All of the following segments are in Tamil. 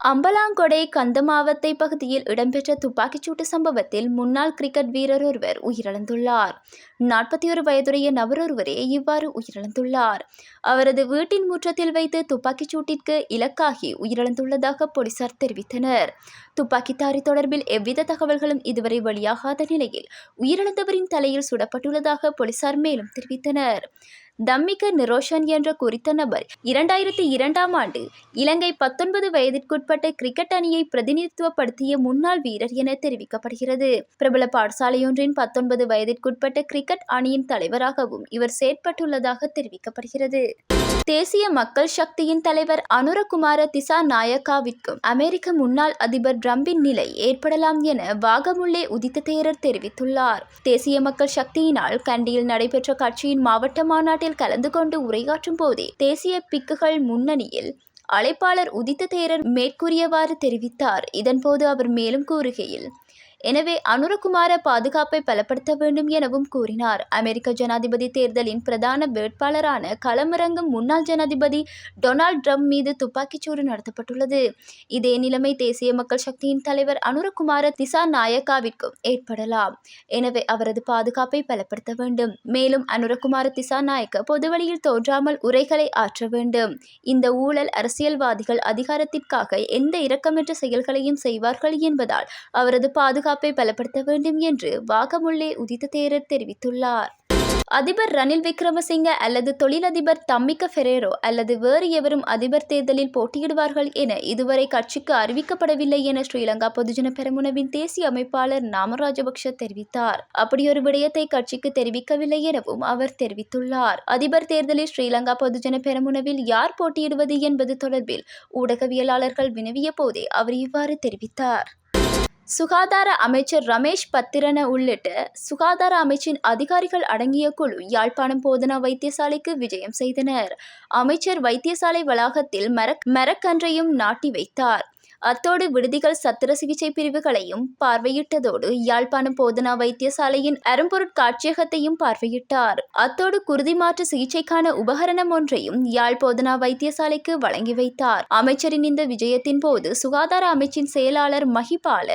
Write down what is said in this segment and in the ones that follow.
அம்பலாங்கொடை கந்தமாவத்தை பகுதியில் இடம்பெற்ற துப்பாக்கிச்சூட்டு சம்பவத்தில் முன்னாள் கிரிக்கெட் வீரர் ஒருவர் உயிரிழந்துள்ளார். 41 வயதுடைய நபர் ஒருவரே இவ்வாறு உயிரிழந்துள்ளார். அவரது வீட்டின் முற்றத்தில் வைத்து துப்பாக்கிச்சூட்டிற்கு இலக்காகி உயிரிழந்துள்ளதாக போலீசார் தெரிவித்தனர். துப்பாக்கிதாரி தொடர்பில் எவ்வித தகவல்களும் இதுவரை வெளியாகாத நிலையில் உயிரிழந்தவரின் தலையில் சுடப்பட்டுள்ளதாக போலீசார் மேலும் தெரிவித்தனர். தம்மிக நிரோஷன் என்ற குறித்த நபர் 2002ஆம் ஆண்டு இலங்கை 19 வயதிற்குட்பட்ட கிரிக்கெட் அணியை பிரதிநிதித்துவப்படுத்திய முன்னாள் வீரர் என தெரிவிக்கப்படுகிறது. பிரபல பாடசாலையொன்றின் 19 வயதிற்குட்பட்ட கிரிக்கெட் அணியின் தலைவராகவும் இவர் செயற்பட்டுள்ளதாக தெரிவிக்கப்படுகிறது. தேசிய மக்கள் சக்தியின் தலைவர் அனுரகுமார திசாநாயக்காவிற்கும் அமெரிக்க முன்னாள் அதிபர் டிரம்பின் நிலை ஏற்படலாம் என வாகமுல்லே உதித்த தேரர் தெரிவித்துள்ளார். தேசிய மக்கள் சக்தியினால் கண்டியில் நடைபெற்ற கட்சியின் மாவட்ட மாநாட்டில் கலந்து கொண்டு உரையாற்றும் போதே தேசிய பிக்குகள் முன்னணியில் அழைப்பாளர் உதித்த தேரர் மேற்கூறியவாறு தெரிவித்தார். இதன்போது அவர் மேலும் கூறுகையில், எனவே அனுரகுமார பாதுகாப்பை பலப்படுத்த வேண்டும் எனவும் கூறினார். அமெரிக்க ஜனாதிபதி தேர்தலின் பிரதான வேட்பாளரான களமிறங்கும் முன்னாள் ஜனாதிபதி டொனால்ட் ட்ரம்ப் மீது துப்பாக்கிச்சூடு நடத்தப்பட்டுள்ளது. இதே நிலைமை தேசிய மக்கள் சக்தியின் தலைவர் அனுரகுமார திசாநாயக்காவிற்கும் ஏற்படலாம். எனவே அவரது பாதுகாப்பை பலப்படுத்த வேண்டும். மேலும் அனுரகுமார திசாநாயக்க பொதுவெளியில் தோன்றாமல் உரைகளை ஆற்ற வேண்டும். இந்த ஊழல் அரசியல்வாதிகள் அதிகாரத்திற்காக எந்த இரக்கமற்ற செயல்களையும் செய்வார்கள் என்பதால் அவரது பாதுகாப்பை பலப்படுத்த வேண்டும் என்று வாகமுல்லே உதித்த தேரர் தெரிவித்துள்ளார். அதிபர் ரணில் விக்ரமசிங்க அல்லது தொழிலதிபர் தம்மிக பெரேரோ அல்லது வேறு எவரும் அதிபர் தேர்தலில் போட்டியிடுவார்கள் என இதுவரை கட்சிக்கு அறிவிக்கப்படவில்லை என ஸ்ரீலங்கா பொதுஜன பெரமுனவின் தேசிய அமைப்பாளர் நாம ராஜபக்ஷ தெரிவித்தார். அப்படியொரு விடயத்தை கட்சிக்கு தெரிவிக்கவில்லை எனவும் அவர் தெரிவித்துள்ளார். அதிபர் தேர்தலில் ஸ்ரீலங்கா பொதுஜன பெரமுனவில் யார் போட்டியிடுவது என்பது தொடர்பில் ஊடகவியலாளர்கள் வினவிய போதே அவர் இவ்வாறு தெரிவித்தார். சுகாதார அமைச்சர் ரமேஷ் பத்திரன உள்ளிட்ட சுகாதார அமைச்சின் அதிகாரிகள் அடங்கிய குழு யாழ்ப்பாணம் போதனா வைத்தியசாலைக்கு விஜயம் செய்தனர். அமைச்சர் வைத்தியசாலை வளாகத்தில் மரக்கன்றையும் நாட்டி வைத்தார். அத்தோடு விடுதிகள் சத்திர சிகிச்சை பிரிவுகளையும் பார்வையிட்டதோடு யாழ்ப்பாணம் போதனா வைத்தியசாலையின் அரும்பொருட்காட்சியகத்தையும் பார்வையிட்டார். அத்தோடு குருதி மாற்று சிகிச்சைக்கான உபகரணம் ஒன்றையும் யாழ் போதனா வைத்தியசாலைக்கு வழங்கி வைத்தார். அமைச்சரின் இந்த விஜயத்தின் போது சுகாதார அமைச்சின் செயலாளர் மஹிபால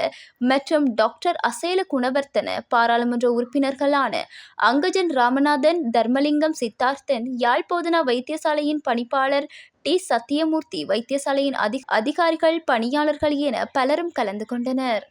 மற்றும் டாக்டர் அசேல குணவர்த்தன, பாராளுமன்ற உறுப்பினர்களான அங்கஜன் ராமநாதன், தர்மலிங்கம் சித்தார்த்தன், யாழ் போதனா வைத்தியசாலையின் பணிப்பாளர் டி சத்தியமூர்த்தி, வைத்தியசாலையின் அதிகாரிகள், பணியாளர்கள் என பலரும் கலந்து கொண்டனர்.